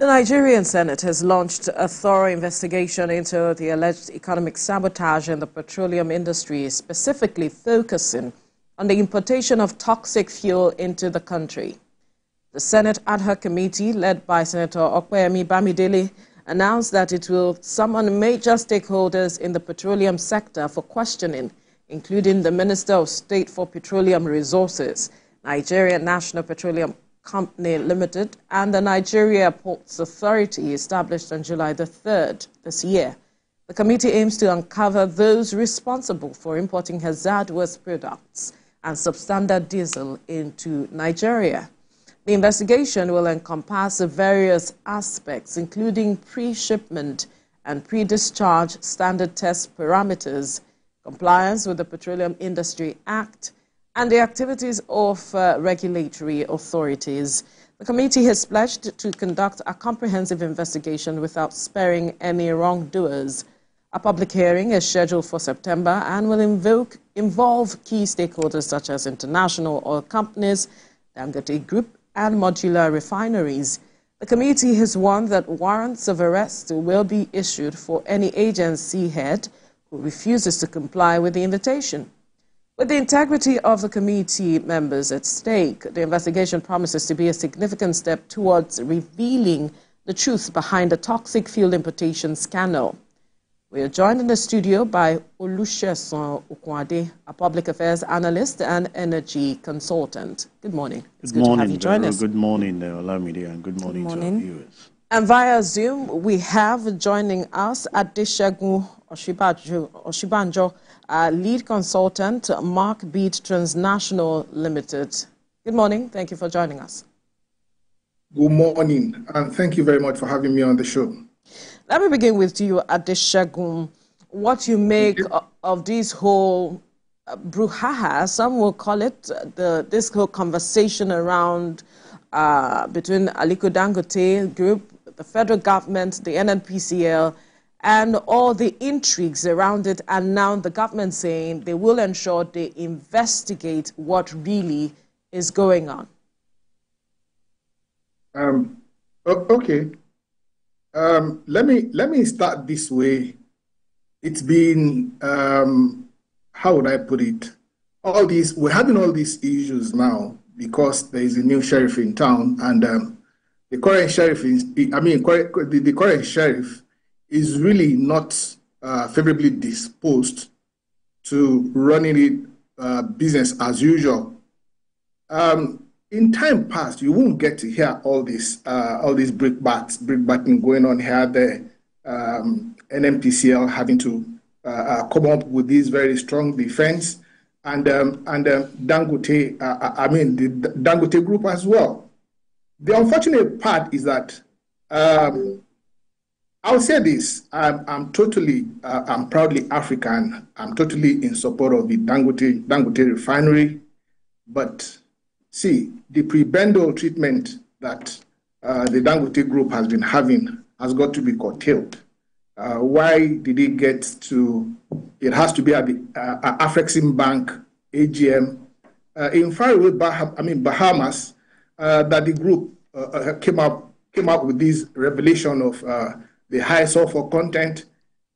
The Nigerian Senate has launched a thorough investigation into the alleged economic sabotage in the petroleum industry, specifically focusing on the importation of toxic fuel into the country. The Senate Ad Hoc Committee, led by Senator Okpeyemi Bamidele, announced that it will summon major stakeholders in the petroleum sector for questioning, including the Minister of State for Petroleum Resources, Nigerian National Petroleum Company Limited, and the Nigeria Ports Authority, established on July the 3rd this year. The committee aims to uncover those responsible for importing hazardous products and substandard diesel into Nigeria. The investigation will encompass various aspects, including pre-shipment and pre-discharge standard test parameters, compliance with the Petroleum Industry Act, and the activities of regulatory authorities. The committee has pledged to conduct a comprehensive investigation without sparing any wrongdoers. A public hearing is scheduled for September and will involve key stakeholders such as international oil companies, Dangote Group, and modular refineries. The committee has warned that warrants of arrest will be issued for any agency head who refuses to comply with the invitation. With the integrity of the committee members at stake, the investigation promises to be a significant step towards revealing the truth behind the toxic fuel importation scandal. We are joined in the studio by Olusegun Okunade, a public affairs analyst and energy consultant. Good morning. It's good to have you join us. Good morning, Olamide, and good morning to our viewers. And via Zoom, we have joining us Adesegun Oshibanjo, lead consultant, Mark Beat Transnational Limited. Good morning. Thank you for joining us. Good morning, and thank you very much for having me on the show. Let me begin with you, Adesegun. What you make of this whole brouhaha, some will call it, this whole conversation around between Aliko Dangote Group, the federal government, the NNPCL, and all the intrigues around it, and now the government saying they will ensure they investigate what really is going on. Okay. Let me start this way. It's been how would I put it? We're having all these issues now because there is a new sheriff in town, and the current sheriff the current sheriff is really not favorably disposed to running it business as usual. In time past, you won't get to hear all these brickbatting going on here. The NNPCL having to come up with this very strong defense, and Dangote, the Dangote Group as well. The unfortunate part is that I'll say this: I'm proudly African. I'm totally in support of the Dangote refinery, but see, the prebendal treatment that the Dangote Group has been having has got to be curtailed. Why did it get to? It has to be at the Afrexim Bank AGM in faraway Bahamas that the group came up with this revelation of the high sulfur content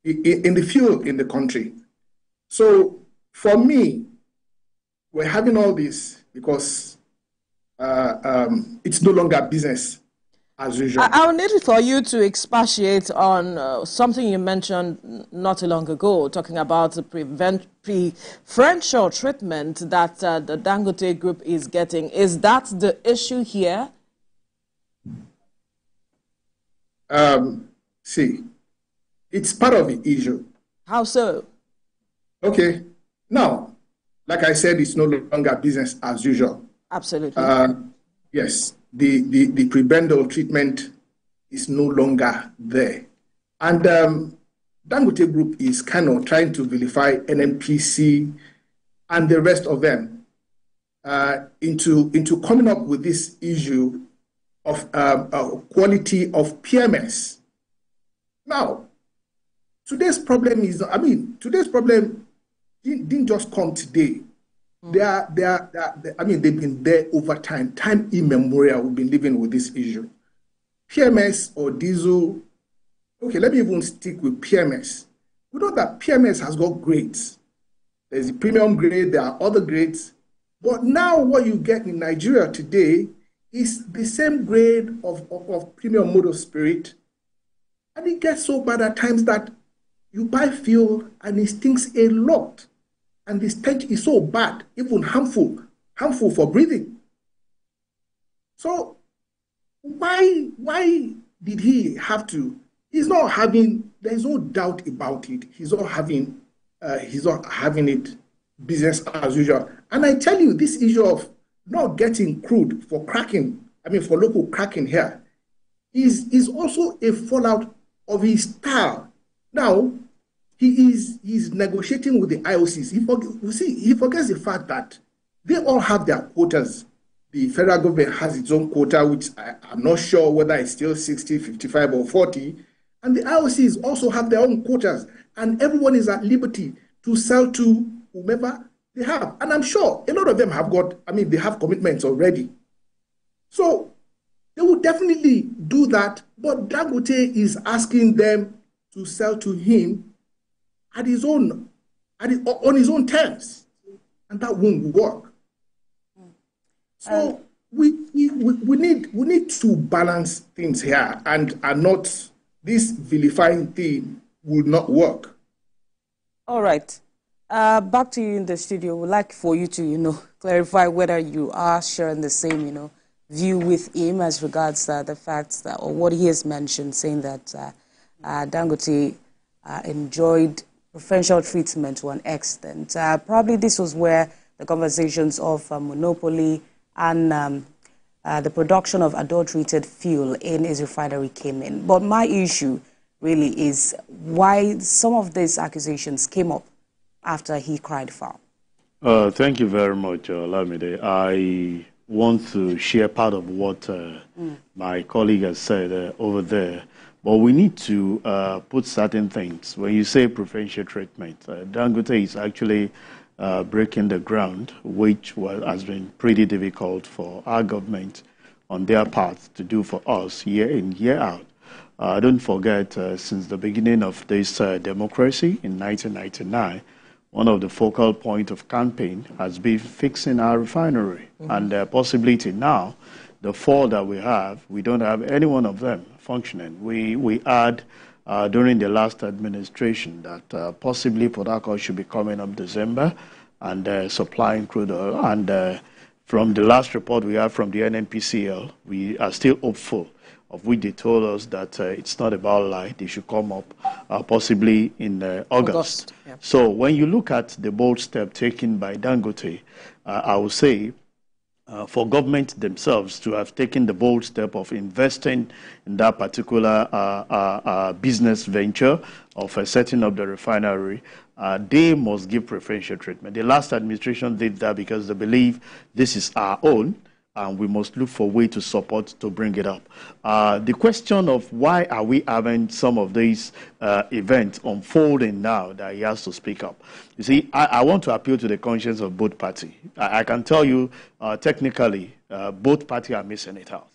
in the fuel in the country. So for me, we're having all this because it's no longer business as usual. I'll need it for you to expatiate on something you mentioned not too long ago, talking about the preferential treatment that the Dangote Group is getting. Is that the issue here? See, it's part of the issue. How so? Okay. Now, like I said, it's no longer business as usual. Absolutely. Yes, the prebendal treatment is no longer there. And Dangote Group is kind of trying to vilify NNPC and the rest of them into coming up with this issue of quality of PMS. Now, today's problem didn't just come today. They've been there over time immemorial. We've been living with this issue. PMS or diesel, okay, let me even stick with PMS. We know that PMS has got grades. There's a premium grade, there are other grades. But now what you get in Nigeria today is the same grade of premium motor spirit. And it gets so bad at times that you buy fuel and it stinks a lot. And the stench is so bad, even harmful for breathing. So why did he have to? He's not having, there's no doubt about it. He's not having it business as usual. And I tell you, this issue of not getting crude for cracking, for local cracking here, is also a fallout of his style. Now, he's negotiating with the IOCs. He forgets the fact that they all have their quotas. The federal government has its own quota, which I'm not sure whether it's still 60, 55, or 40. And the IOCs also have their own quotas. And everyone is at liberty to sell to whomever they have. And I'm sure a lot of them have they have commitments already. So they will definitely do that. But Dangote is asking them to sell to him on his own terms. And that won't work. So we need to balance things here, and not this vilifying thing will not work. All right. Back to you in the studio. We'd like for you to, clarify whether you are sharing the same, view with him as regards the facts that, or what he has mentioned, saying that Dangote enjoyed preferential treatment to an extent. Probably this was where the conversations of monopoly and the production of adulterated fuel in his refinery came in. But my issue really is why some of these accusations came up after he cried foul. Thank you very much, Lamide. I want to share part of what my colleague has said over there. But we need to put certain things. When you say preferential treatment, Dangote is actually breaking the ground, which has been pretty difficult for our government on their part to do for us year in, year out. Don't forget, since the beginning of this democracy in 1999, one of the focal points of campaign has been fixing our refinery. And the possibility now, the four that we don't have any one of them functioning. We had during the last administration that possibly Port Harcourt should be coming up December and supplying crude oil. And from the last report we have from the NNPCL, we are still hopeful, of which they told us that it's not about light. They should come up possibly in August. Yeah. So when you look at the bold step taken by Dangote, I would say for government themselves to have taken the bold step of investing in that particular business venture of setting up the refinery, they must give preferential treatment. The last administration did that because they believe this is our own, and we must look for a way to support to bring it up. The question of why are we having some of these events unfolding now that he has to speak up. You see, I want to appeal to the conscience of both parties. I can tell you technically both parties are missing it out.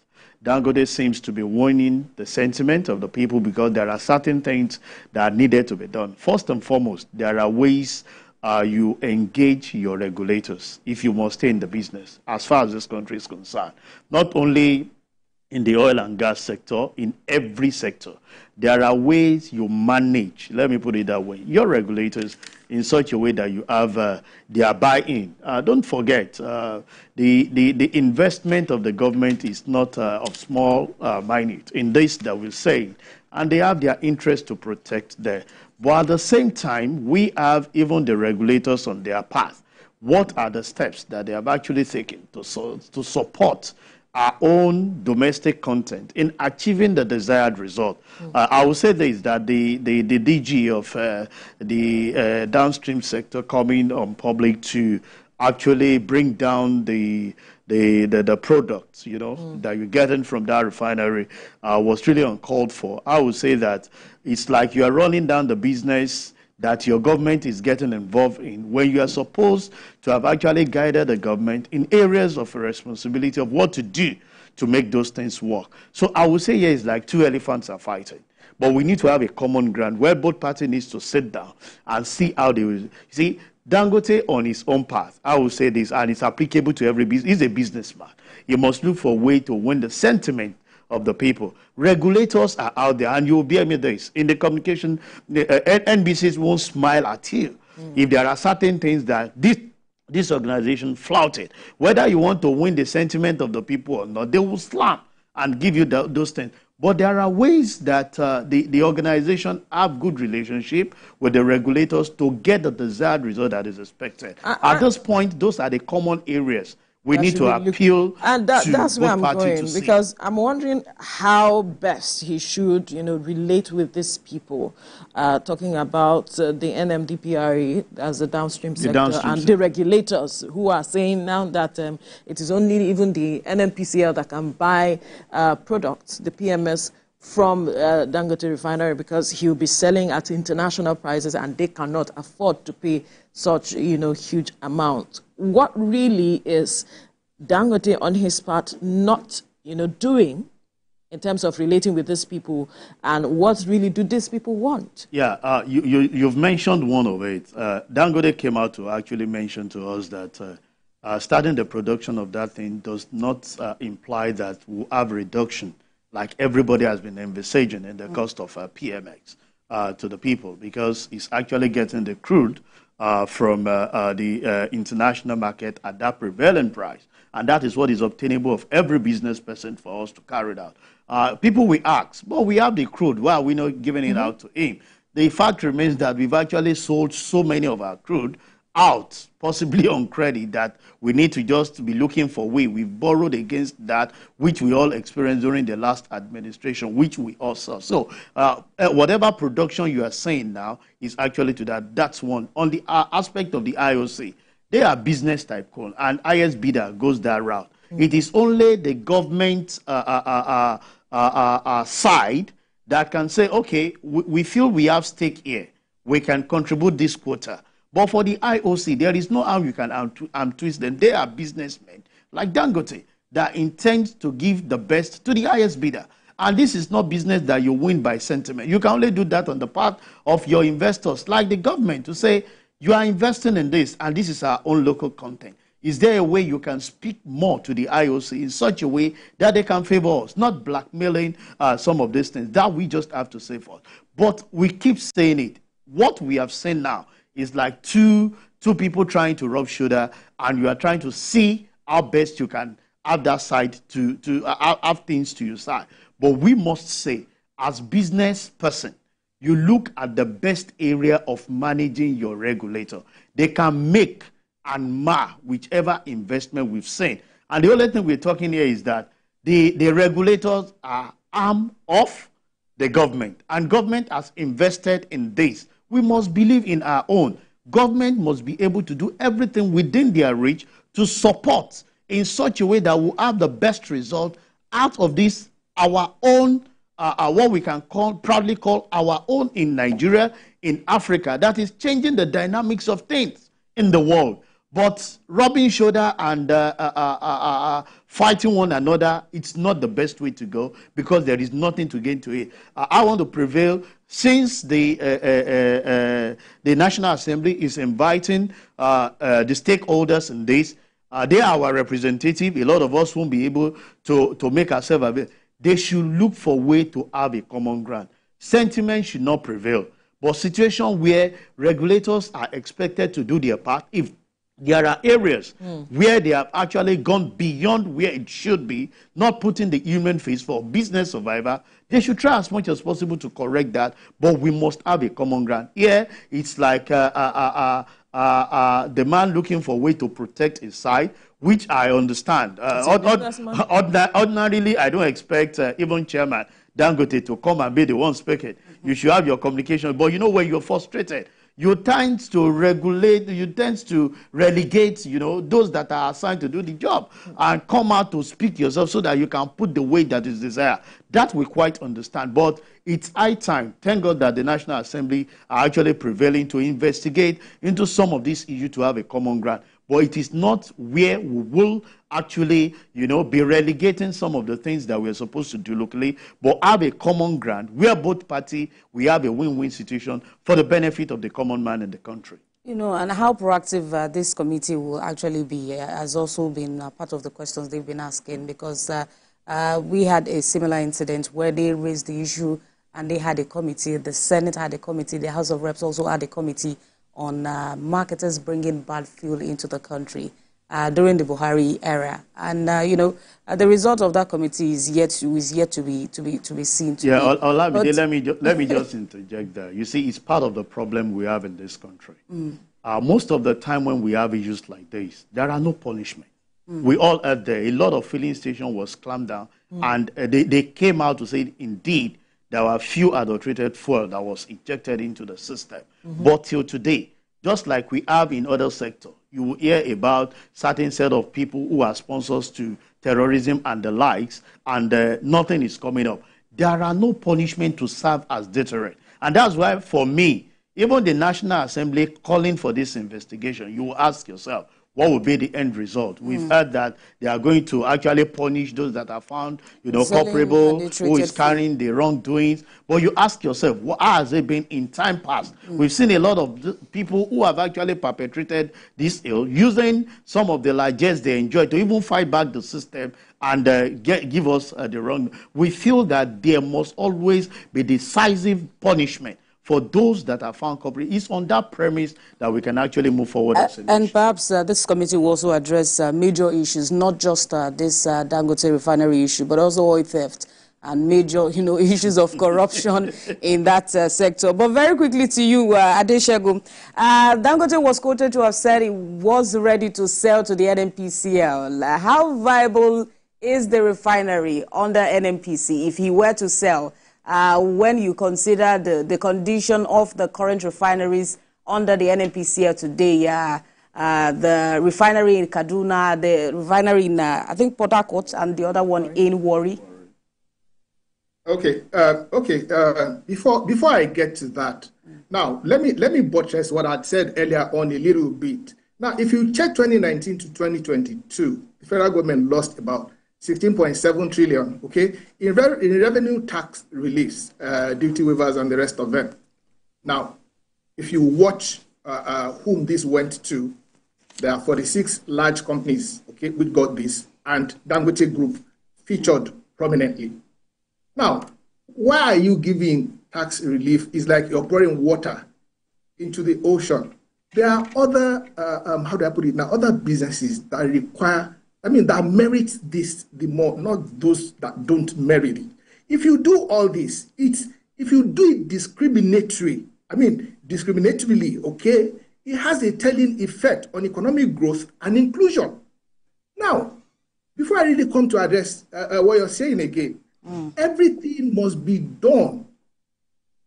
Dangote seems to be winning the sentiment of the people because there are certain things that are needed to be done. First and foremost, there are ways you engage your regulators if you must stay in the business, as far as this country is concerned. Not only in the oil and gas sector, in every sector. There are ways you manage, let me put it that way, your regulators in such a way that you have their buy-in. Don't forget, the investment of the government is not of small minute in this that we're saying, and they have their interest to protect there. But at the same time, we have even the regulators on their path. What are the steps that they have actually taken to support our own domestic content in achieving the desired result? I will say this, that the DG of the downstream sector coming on public to actually bring down the products, that you're getting from that refinery was really uncalled for. I would say that it's like you are running down the business that your government is getting involved in when you are supposed to have actually guided the government in areas of responsibility of what to do to make those things work. So I would say here is like two elephants are fighting. But we need to have a common ground where both parties needs to sit down and see how they will. See, Dangote on his own path, I will say this, and it's applicable to every business. He's a businessman. He must look for a way to win the sentiment of the people. Regulators are out there, and you will bear me this. In the communication, the NBCs won't smile at you if there are certain things that this organization flouted. Whether you want to win the sentiment of the people or not, they will slam and give you those things. But there are ways that the organization have good relationship with the regulators to get the desired result that is expected. At this point, those are the common areas we need to appeal and that's where I'm going, because I'm wondering how best he should, relate with these people, talking about the NMDPRA as the downstream sector and the regulators who are saying now that it is only even the NNPCL that can buy products, the PMS, from Dangote refinery, because he'll be selling at international prices and they cannot afford to pay such, huge amount. What really is Dangote on his part not, doing in terms of relating with these people, and what really do these people want? Yeah, you've mentioned one of it. Dangote came out to actually mention to us that starting the production of that thing does not imply that we'll have reduction like everybody has been envisaging in the cost of PMX to the people, because it's actually getting the crude from the international market at that prevailing price. And that is what is obtainable of every business person for us to carry it out. People will ask, but we have the crude, why are we not giving it out to him? The fact remains that we've actually sold so many of our crude out, possibly on credit, that we need to just be looking for way. We've borrowed against that, which we all experienced during the last administration, which we all saw. So whatever production you are saying now is actually to that. That's one. On the aspect of the IOC, they are business type call, and highest bidder goes that route. It is only the government side that can say, okay, we feel we have stake here. We can contribute this quota. But for the IOC, there is no how you can twist them. They are businessmen like Dangote that intend to give the best to the highest bidder. And this is not business that you win by sentiment. You can only do that on the part of your investors, like the government, to say, you are investing in this, and this is our own local content. Is there a way you can speak more to the IOC in such a way that they can favor us, not blackmailing some of these things? That we just have to say for us. But we keep saying it. What we have seen now is like two people trying to rub shoulder, and you are trying to see how best you can have that side to have things to your side. But we must say, as business person, you look at the best area of managing your regulator. They can make and mar whichever investment we've seen. And the only thing we're talking here is that the regulators are arm of the government, and government has invested in this. We must believe in our own. Government must be able to do everything within their reach to support in such a way that we'll have the best result out of this, our own, what we can proudly call our own in Nigeria, in Africa, that is changing the dynamics of things in the world. But rubbing shoulder and fighting one another, it's not the best way to go, because there is nothing to gain to it. I want to prevail, since the National Assembly is inviting the stakeholders in this. They are our representative. A lot of us won't be able to make ourselves available. They should look for a way to have a common ground. Sentiment should not prevail. But situation where regulators are expected to do their part, if there are areas where they have actually gone beyond where it should be, not putting the human face for business survivor, they should try as much as possible to correct that, but we must have a common ground. Here, it's like the man looking for a way to protect his side, which I understand. Ordinarily, I don't expect even Chairman Dangote to come and be the one speaking. You should have your communication, but you know when you're frustrated, you tend to regulate, you tend to relegate, those that are assigned to do the job, and come out to speak yourself so that you can put the weight that is desired. That we quite understand. But it's high time. Thank God that the National Assembly are actually prevailing to investigate into some of these issues to have a common ground. But it is not where we will actually, be relegating some of the things that we're supposed to do locally, but have a common ground where both parties, we have a win-win situation for the benefit of the common man in the country. And how proactive this committee will actually be has also been part of the questions they've been asking, because we had a similar incident where they raised the issue and they had a committee, the Senate had a committee, the House of Reps also had a committee on marketers bringing bad fuel into the country during the Buhari era. And, the result of that committee is yet to be seen. Let me just interject there. You see, it's part of the problem we have in this country. Most of the time when we have issues like this, there are no punishment. We all heard there, a lot of filling stations was clamped down, and they came out to say, indeed, there were few adulterated fuel that was injected into the system. But till today, just like we have in other sectors, you will hear about certain set of people who are sponsors to terrorism and the likes, and nothing is coming up. There are no punishment to serve as deterrent. And that's why, for me, even the National Assembly calling for this investigation, you will ask yourself, what will be the end result? We've heard that they are going to actually punish those that are found, culpable, who is carrying the wrongdoings. But you ask yourself, what has it been in time past? We've seen a lot of people who have actually perpetrated this ill, using some of the largesse they enjoy to even fight back the system and give us the wrong. We feel that there must always be decisive punishment for those that are found culpable. It's on that premise that we can actually move forward. And perhaps this committee will also address major issues, not just this Dangote refinery issue, but also oil theft and major, issues of corruption in that sector. But very quickly to you, Adeshegun, Dangote was quoted to have said it was ready to sell to the NNPCL. How viable is the refinery under NNPC if he were to sell? When you consider the condition of the current refineries under the NNPCL today, the refinery in Kaduna, the refinery in, I think, Port Harcourt, and the other one in Warri. Okay. Before I get to that, now let me buttress what I said earlier on a little bit. Now, if you check 2019 to 2022, the federal government lost about 16.7 trillion, okay, in revenue tax reliefs, duty waivers, and the rest of them. Now, if you watch whom this went to, there are 46 large companies, okay, which got this, and Dangote Group featured prominently. Now, why are you giving tax relief? It's like you're pouring water into the ocean. There are other, how do I put it now, other businesses that require, that merit this the more, not those that don't merit it. If you do all this, if you do it discriminatorily, okay, it has a telling effect on economic growth and inclusion. Now, before I really come to address what you're saying again, everything must be done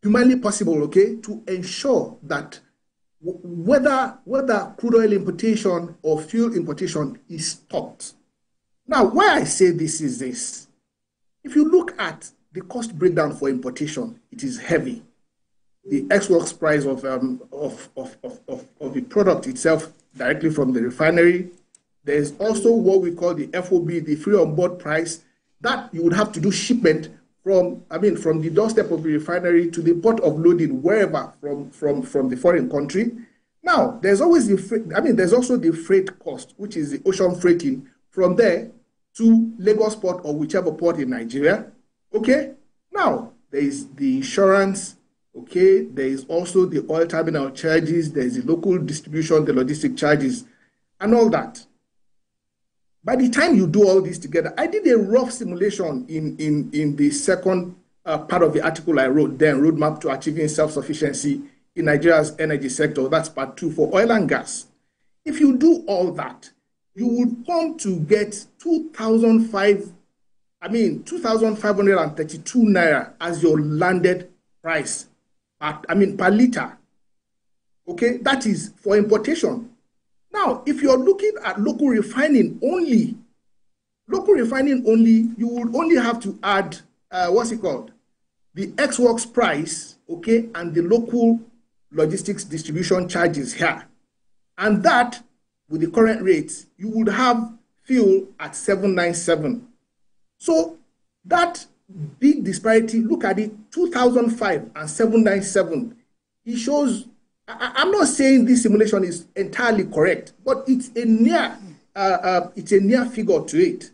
humanly possible, okay, to ensure that whether crude oil importation or fuel importation is stopped. Now, why I say this is this. If you look at the cost breakdown for importation, it is heavy. The ex-works price of the product itself directly from the refinery. There is also what we call the FOB, the free on board price, that you would have to do shipment from the doorstep of the refinery to the port of loading, wherever from the foreign country. Now, there's always there's also the freight cost, which is the ocean freighting from there to Lagos port or whichever port in Nigeria. Okay. Now, there is the insurance. Okay. There is also the oil terminal charges. There is the local distribution, the logistic charges, and all that. By the time you do all this together, I did a rough simulation in the second part of the article I wrote then, Roadmap to Achieving Self-Sufficiency in Nigeria's Energy Sector. That's part 2 for oil and gas. If you do all that, you would come to get 2,532 naira as your landed price, per liter. Okay, that is for importation. Now, if you're looking at local refining only, you would only have to add, the ex-works price, okay, and the local logistics distribution charges here. And that, with the current rates, you would have fuel at 797. So that big disparity, look at it, 2005 and 797. It shows, I'm not saying this simulation is entirely correct, but it's a near figure to it.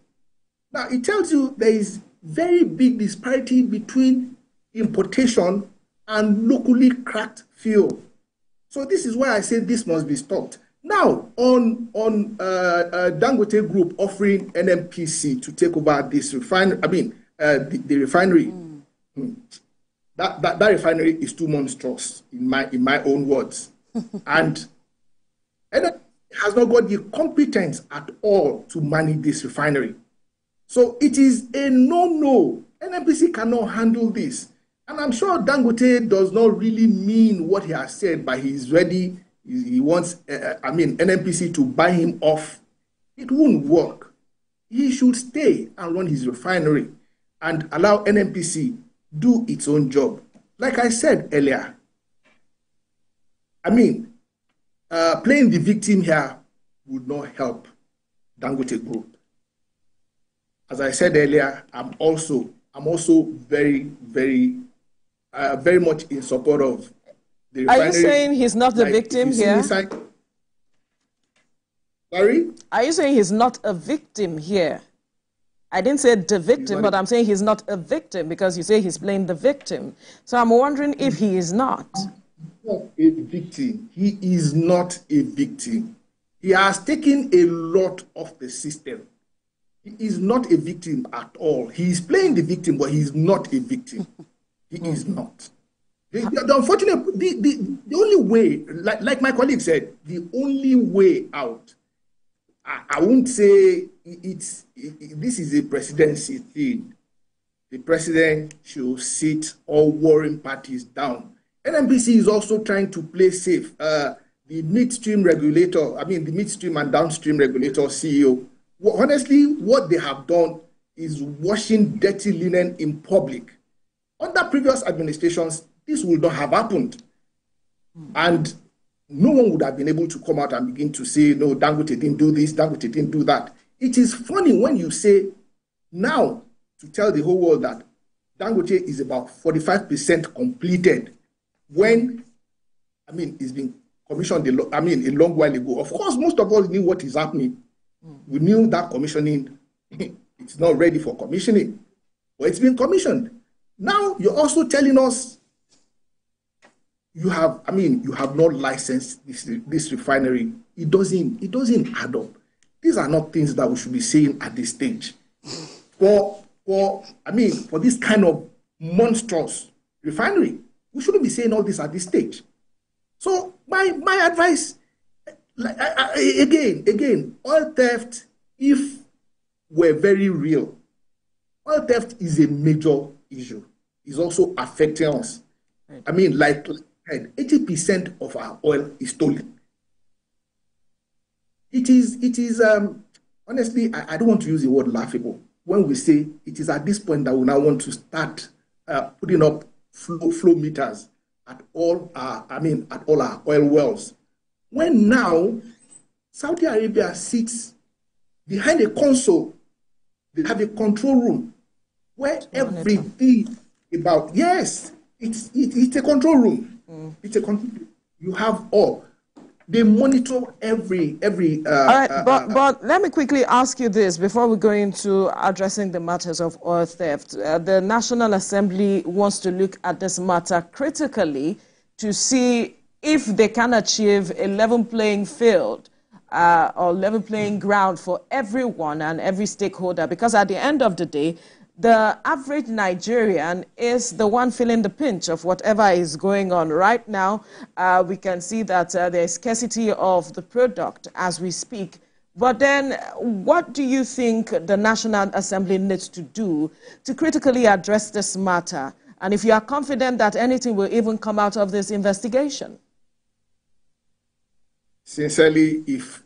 Now, it tells you there is very big disparity between importation and locally cracked fuel. So this is why I say this must be stopped. Now, on Dangote Group offering NNPC to take over this refinery, the refinery, that refinery is too monstrous in my own words, and NNPC has not got the competence at all to manage this refinery. So it is a no-no. NNPC cannot handle this. And I'm sure Dangote does not really mean what he has said, but he's ready. He wants, NNPC to buy him off. It won't work. He should stay and run his refinery and allow NNPC do its own job. Like I said earlier, playing the victim here would not help Dangote Group. As I said earlier, I'm also very, very, very much in support of the refinery. Are you saying he's not the victim here? Sorry? Are you saying he's not a victim here? I didn't say the victim, but I'm saying he's not a victim because you say he's playing the victim. So I'm wondering if he is not. Not a victim. He is not a victim. He has taken a lot of the system. He is not a victim at all. He is playing the victim, but he is not a victim. He is not. The unfortunate, the only way, like my colleague said, the only way out, I won't say this is a presidency thing. The president should sit all warring parties down. NNPC is also trying to play safe. The midstream regulator, the midstream and downstream regulator CEO, honestly, what they have done is washing dirty linen in public. Under previous administrations, this would not have happened. And no one would have been able to come out and begin to say, no, Dangote didn't do this, Dangote didn't do that. It is funny when you say now to tell the whole world that Dangote is about 45% completed when, it's been commissioned a long while ago. Of course, most of us knew what is happening. We knew that commissioning, it's not ready for commissioning, but it's been commissioned. Now you're also telling us you have not licensed this refinery. It doesn't add up. These are not things that we should be saying at this stage. For this kind of monstrous refinery, we shouldn't be saying all this at this stage. So my advice, again, oil theft, if we're very real, oil theft is a major issue. It's also affecting us. Right. Like 80% of our oil is stolen. It is honestly, I don't want to use the word laughable when we say it is at this point that we now want to start putting up flow meters at all our oil wells. When now Saudi Arabia sits behind a console, they have a control room where everything about, yes, it's a control room. It's a control room. You have all. They monitor every. All right, but let me quickly ask you this before we go into addressing the matters of oil theft. The National Assembly wants to look at this matter critically to see if they can achieve a level playing field or level playing ground for everyone and every stakeholder. Because at the end of the day, the average Nigerian is the one feeling the pinch of whatever is going on. Right now, we can see that there is scarcity of the product as we speak. But then what do you think the National Assembly needs to do to critically address this matter? And if you are confident that anything will even come out of this investigation? Sincerely, if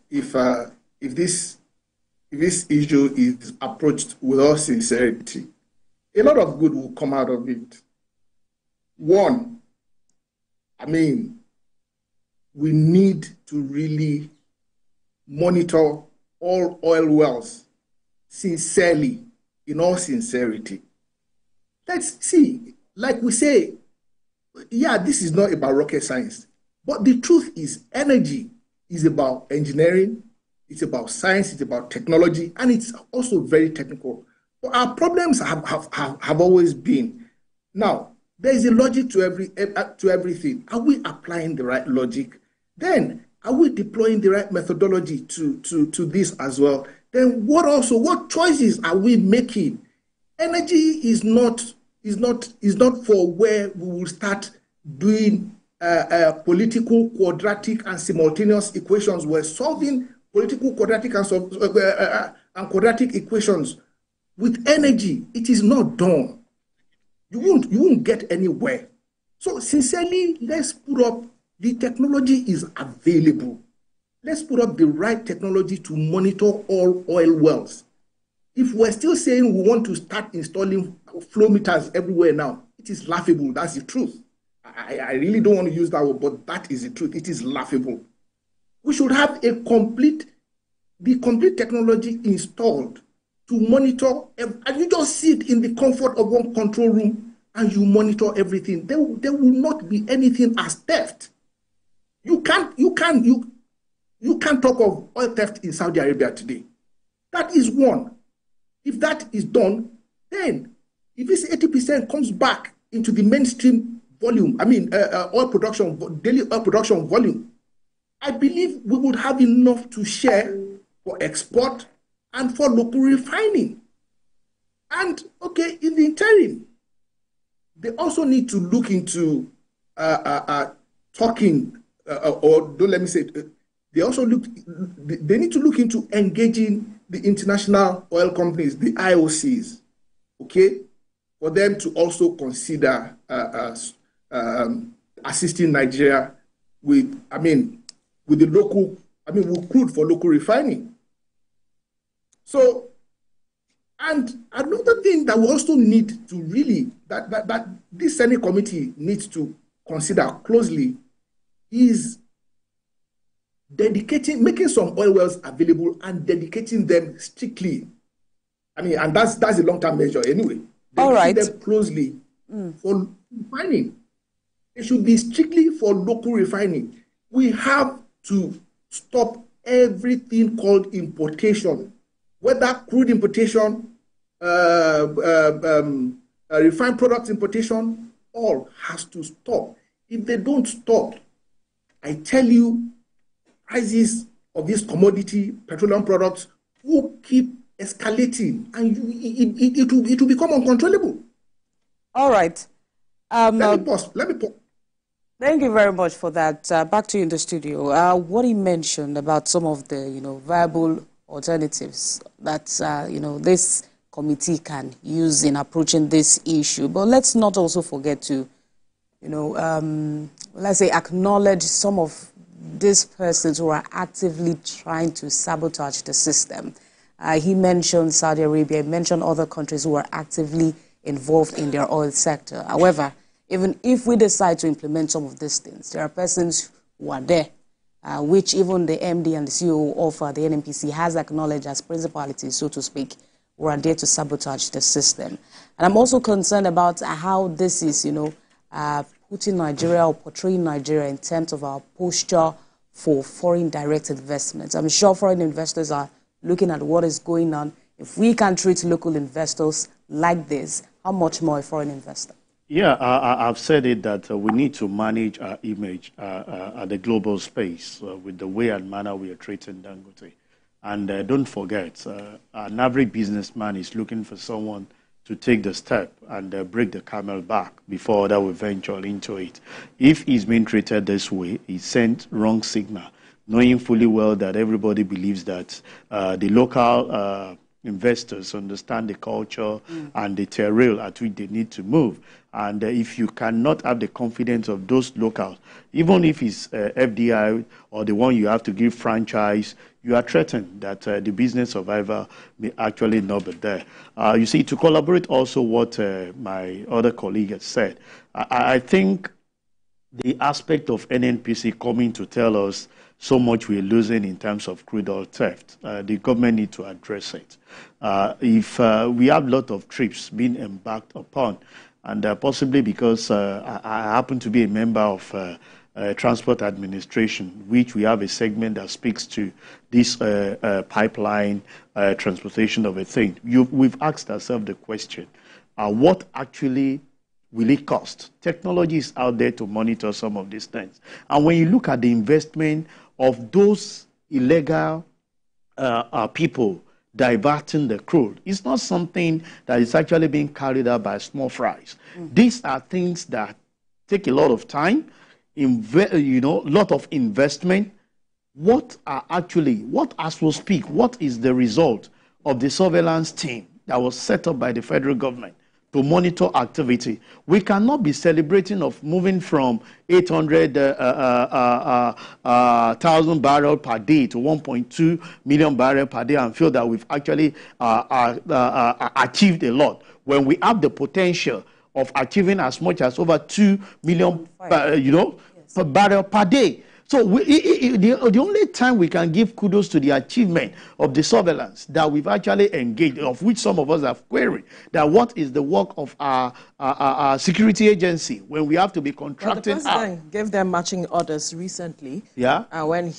this issue is approached with all sincerity, a lot of good will come out of it. One, I mean, we need to really monitor all oil wells sincerely, in all sincerity. Let's see, like we say, yeah, this is not about rocket science, but the truth is energy is about engineering, it's about science, it's about technology, and it's also very technical. But our problems have always been, now, there is a logic to everything. Are we applying the right logic? Then, are we deploying the right methodology to this as well? Then what choices are we making? Energy is not for where we will start doing political, quadratic, and simultaneous equations. We're solving political, quadratic, and quadratic equations with energy. It is not done. You won't get anywhere. So sincerely, let's put up, the technology is available. Let's put up the right technology to monitor all oil wells. If we're still saying we want to start installing flow meters everywhere now, it is laughable. That's the truth. I really don't want to use that word, but that is the truth. It is laughable. We should have the complete technology installed to monitor, and you just sit in the comfort of one control room and you monitor everything. There will not be anything as theft. You can't talk of oil theft in Saudi Arabia today. That is one. If that is done, then if this 80% comes back into the mainstream volume, oil production, daily oil production volume, I believe we would have enough to share for export and for local refining. And okay, in the interim, they also need to look into they need to look into engaging the international oil companies, the IOCs, okay, for them to also consider assisting Nigeria with crude for local refining. So, and another thing that we also need to really, that this Senate committee needs to consider closely is making some oil wells available and dedicating them strictly. And that's a long-term measure anyway. All right. Them closely for refining. It should be strictly for local refining. We have to stop everything called importation, whether crude importation, refined products importation, all has to stop. If they don't stop, I tell you, prices of this commodity, petroleum products, will keep escalating, and it will become uncontrollable. All right. Let me pause. Thank you very much for that. Back to you in the studio. What he mentioned about some of the viable alternatives that this committee can use in approaching this issue. But let's not also forget to let's say acknowledge some of these persons who are actively trying to sabotage the system. He mentioned Saudi Arabia, he mentioned other countries who are actively involved in their oil sector. However, even if we decide to implement some of these things, there are persons who are there, which even the MD and the CEO of the NNPC has acknowledged as principalities, so to speak, who are there to sabotage the system. And I'm also concerned about how this is, putting Nigeria or portraying Nigeria in terms of our posture for foreign direct investments. I'm sure foreign investors are looking at what is going on. If we can treat local investors like this, how much more a foreign investor? Yeah, I've said it that we need to manage our image at the global space with the way and manner we are treating Dangote. And don't forget, an average businessman is looking for someone to take the step and break the camel back before that will venture into it. If he's being treated this way, he sent wrong signal, knowing fully well that everybody believes that the local investors understand the culture and the terrain at which they need to move. And if you cannot have the confidence of those locals, even if it's FDI or the one you have to give franchise, you are threatened that the business survivor may actually not be there. You see, to collaborate also what my other colleague has said, I think the aspect of NNPC coming to tell us so much we're losing in terms of crude oil theft, the government need to address it. If we have a lot of trips being embarked upon, and possibly because I happen to be a member of Transport Administration, which we have a segment that speaks to this pipeline transportation of a thing. We've asked ourselves the question, what actually will it cost? Technology is out there to monitor some of these things. And when you look at the investment of those illegal people diverting the crude, it's not something that is actually being carried out by small fries. These are things that take a lot of time, lot of investment. What as we speak, what is the result of the surveillance team that was set up by the federal government to monitor activity? We cannot be celebrating of moving from 800,000 barrels per day to 1.2 million barrels per day and feel that we've actually achieved a lot, when we have the potential of achieving as much as over 2 million per barrel per day. So the only time we can give kudos to the achievement of the surveillance that we've actually engaged, of which some of us have queried, that what is the work of our security agency when we have to be contracting out. The president gave them matching orders recently. Yeah. When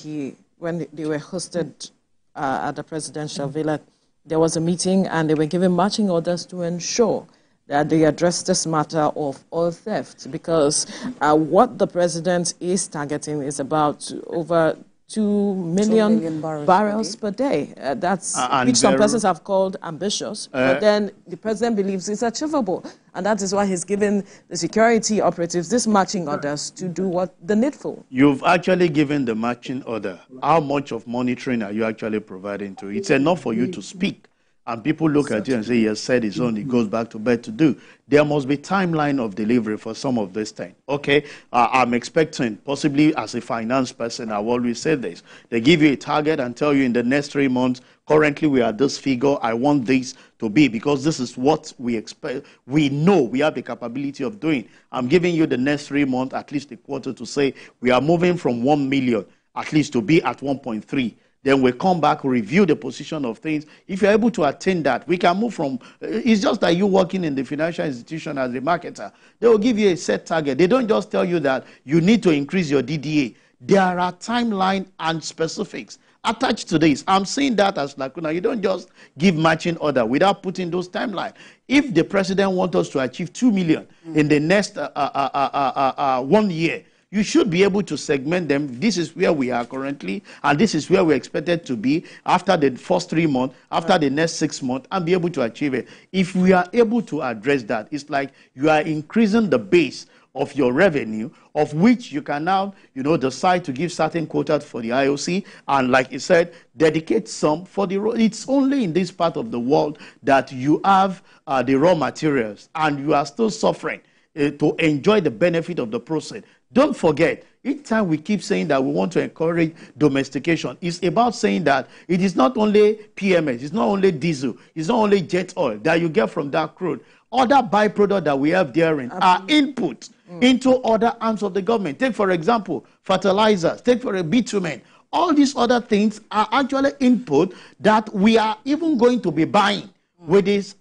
they were hosted at the presidential villa, there was a meeting and they were given matching orders to ensure that they address this matter of oil theft, because what the president is targeting is about over 2 million barrels per day. That's which some persons have called ambitious, but then the president believes it's achievable. And that is why he's given the security operatives this matching orders to do what the needful. You've actually given the matching order. How much of monitoring are you actually providing to? It's enough for you to speak. And people look at you and say, he has said his own, he goes back to bed to do. There must be timeline of delivery for some of this thing. Okay, I'm expecting, possibly as a finance person, I've always said this. They give you a target and tell you in the next 3 months, currently we are at this figure, I want this to be, because this is what we expect. We know we have the capability of doing. I'm giving you the next 3 months, at least a quarter, to say we are moving from 1 million, at least to be at 1.3. Then we come back, review the position of things. If you're able to attain that, we can move from, it's just like you working in the financial institution as a marketer. They will give you a set target. They don't just tell you that you need to increase your DDA. There are timeline and specifics attached to this. I'm saying that as lacuna. You don't just give matching order without putting those timelines. If the president wants us to achieve 2 million in the next 1 year, you should be able to segment them. This is where we are currently, and this is where we're expected to be after the first 3 months, after the next 6 months, and be able to achieve it. If we are able to address that, it's like you are increasing the base of your revenue, of which you can now, decide to give certain quotas for the IOC, and like you said, dedicate some for the raw. It's only in this part of the world that you have the raw materials, and you are still suffering to enjoy the benefit of the process. Don't forget, each time we keep saying that we want to encourage domestication, it's about saying that it is not only PMS, it's not only diesel, it's not only jet oil that you get from that crude. Other byproducts that we have therein are input into other arms of the government. Take, for example, fertilizers, take for a bitumen. All these other things are actually input that we are even going to be buying with this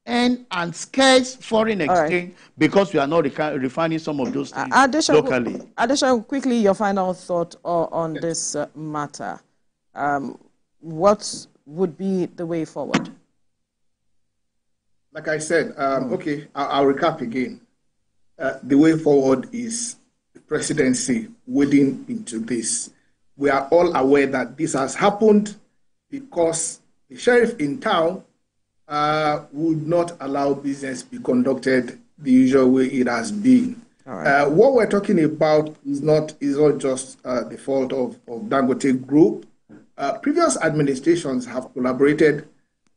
and scarce foreign exchange, because we are not refining some of those things locally. Additional, quickly, your final thought on this matter. What would be the way forward? Like I said, okay, I'll recap again. The way forward is the presidency wading into this. We are all aware that this has happened because the sheriff in town would not allow business be conducted the usual way it has been. Right. What we're talking about is not just the fault of Dangote Group. Previous administrations have collaborated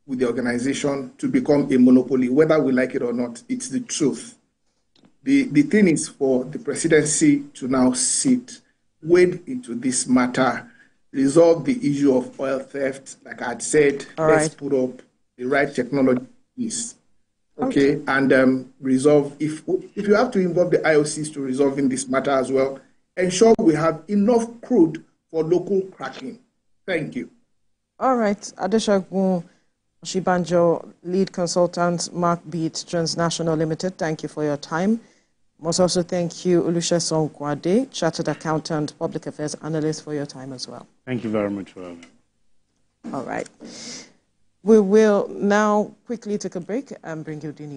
with the organization to become a monopoly, whether we like it or not. It's the truth. The thing is for the presidency to now sit, wade into this matter, resolve the issue of oil theft. Like I had said, let's put up the right technologies, okay. And resolve, if you have to involve the IOCs to resolving this matter as well, ensure we have enough crude for local cracking. Thank you. All right. Adeshagun Oshibanjo, lead consultant, Mark Beat Transnational Limited, thank you for your time. Must also thank you, Olusegun Kwade, Chartered Accountant, Public Affairs Analyst, for your time as well. Thank you very much for having me. All right. We will now quickly take a break and bring you the news.